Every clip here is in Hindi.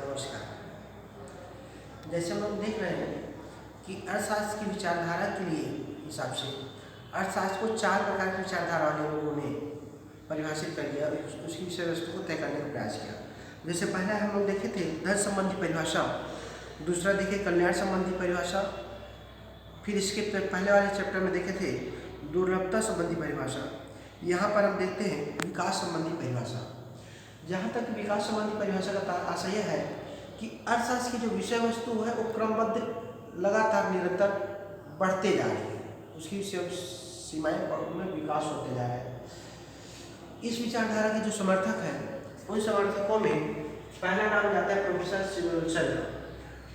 नमस्कार। जैसे हम लोग देख रहे हैं कि अर्थशास्त्र की विचारधारा के लिए हिसाब से अर्थशास्त्र को 4 प्रकार की विचारधारा वाले लोगों ने परिभाषित कर दिया, उसकी विषय वस्तु को तय करने का प्रयास किया। जैसे पहला हम लोग देखे थे धन संबंधी परिभाषा, दूसरा देखे कल्याण संबंधी परिभाषा, फिर इसके पहले वाले चैप्टर में देखे थे दुर्लभता संबंधी परिभाषा। यहाँ पर हम देखते हैं विकास संबंधी परिभाषा। जहाँ तक विकास संबंधी परिभाषा का आशय है कि अर्थशास्त्र की जो विषय वस्तु है वो क्रमबद्ध लगातार निरंतर बढ़ते जा रही है, उसकी सीमाएं में विकास होते जा रहे हैं। इस विचारधारा के जो समर्थक हैं उन समर्थकों में पहला नाम जाता है प्रोफेसर सिमुलसन।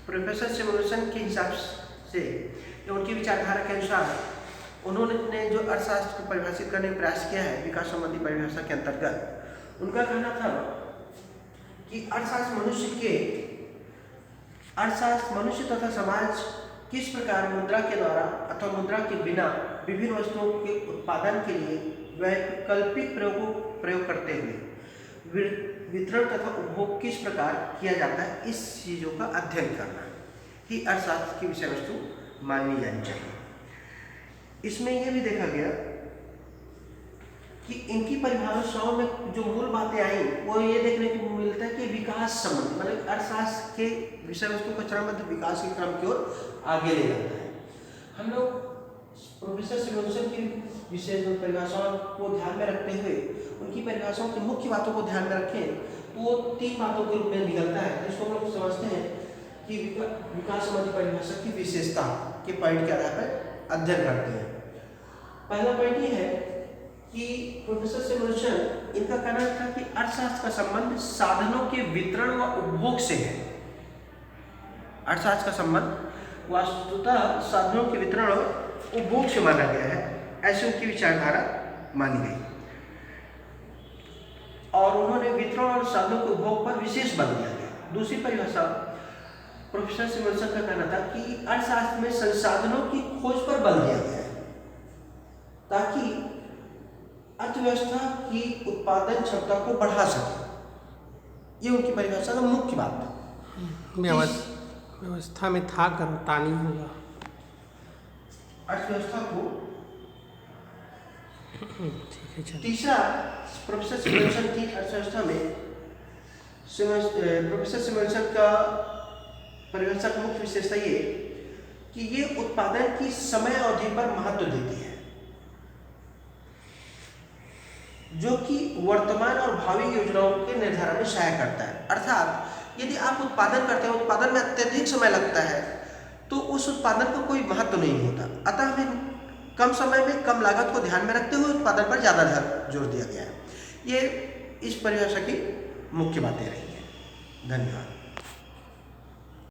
प्रोफेसर सिमुलसन के हिसाब से उनकी विचारधारा के अनुसार उन्होंने जो अर्थशास्त्र को परिभाषित करने का प्रयास किया है विकास संबंधी परिभाषा के अंतर्गत, उनका कहना था कि अर्थशास्त्र मनुष्य तथा समाज किस प्रकार मुद्रा के द्वारा अथवा मुद्रा के बिना विभिन्न वस्तुओं के उत्पादन के लिए वैकल्पिक प्रयोग करते हुए वितरण तथा उपभोग किस प्रकार किया जाता है, इस चीज़ों का अध्ययन करना ही अर्थशास्त्र की विषय वस्तु मानी जानी चाहिए। इसमें यह भी देखा गया कि इनकी परिभाषाओं में जो मूल बातें आई वो ये देखने को मिलता है कि विकास संबंध मतलब अर्थशास्त्र के विषय वस्तु का चरणबद्ध विकास के क्रम की ओर आगे ले जाता है। हम लोग प्रोफेसर सिमुलसन की विशेष परिभाषाओं को ध्यान में रखते हुए उनकी परिभाषाओं की मुख्य बातों को ध्यान में रखें तो वो 3 बातों के रूप में निकलता है, जिसको हम लोग समझते हैं कि विकास संबंधी परिभाषा की विशेषता के पॉइंट के आधार पर अध्ययन करते हैं। पहला पॉइंट ये है कि प्रोफेसर सिमुलसन इनका कहना था कि अर्थशास्त्र का संबंध साधनों के वितरण व उपभोग से है। अर्थशास्त्र का संबंध वास्तुतः साधनों के वितरण और उपभोग से माना गया है, ऐसी उनकी विचारधारा मानी गई और उन्होंने वितरण और साधनों के उपभोग पर विशेष बल दिया गया। दूसरी परिभाषा प्रोफेसर सिमुलसन का कहना था कि अर्थशास्त्र में संसाधनों की खोज पर बल दिया गया है ताकि अर्थव्यवस्था की उत्पादन क्षमता को बढ़ा सके। ये उनकी परिभाषा का मुख्य बात है। व्यवस्था में था करता नहीं होगा अर्थव्यवस्था को। ठीक है। तीसरा प्रोफेसर सिमुलसन की अर्थव्यवस्था में प्रोफेसर सिमुलसन का परिभाषा की मुख्य विशेषता ये कि ये उत्पादन की समय अवधि पर महत्व देती है, जो कि वर्तमान और भावी योजनाओं के निर्धारण में सहायता करता है। अर्थात यदि आप उत्पादन करते हैं, उत्पादन में अत्यधिक समय लगता है तो उस उत्पादन को कोई महत्व नहीं होता, अतः हमें कम समय में कम लागत को ध्यान में रखते हुए उत्पादन पर ज़्यादा जोर दिया गया है। ये इस परिभाषा की मुख्य बातें रही हैं। धन्यवाद।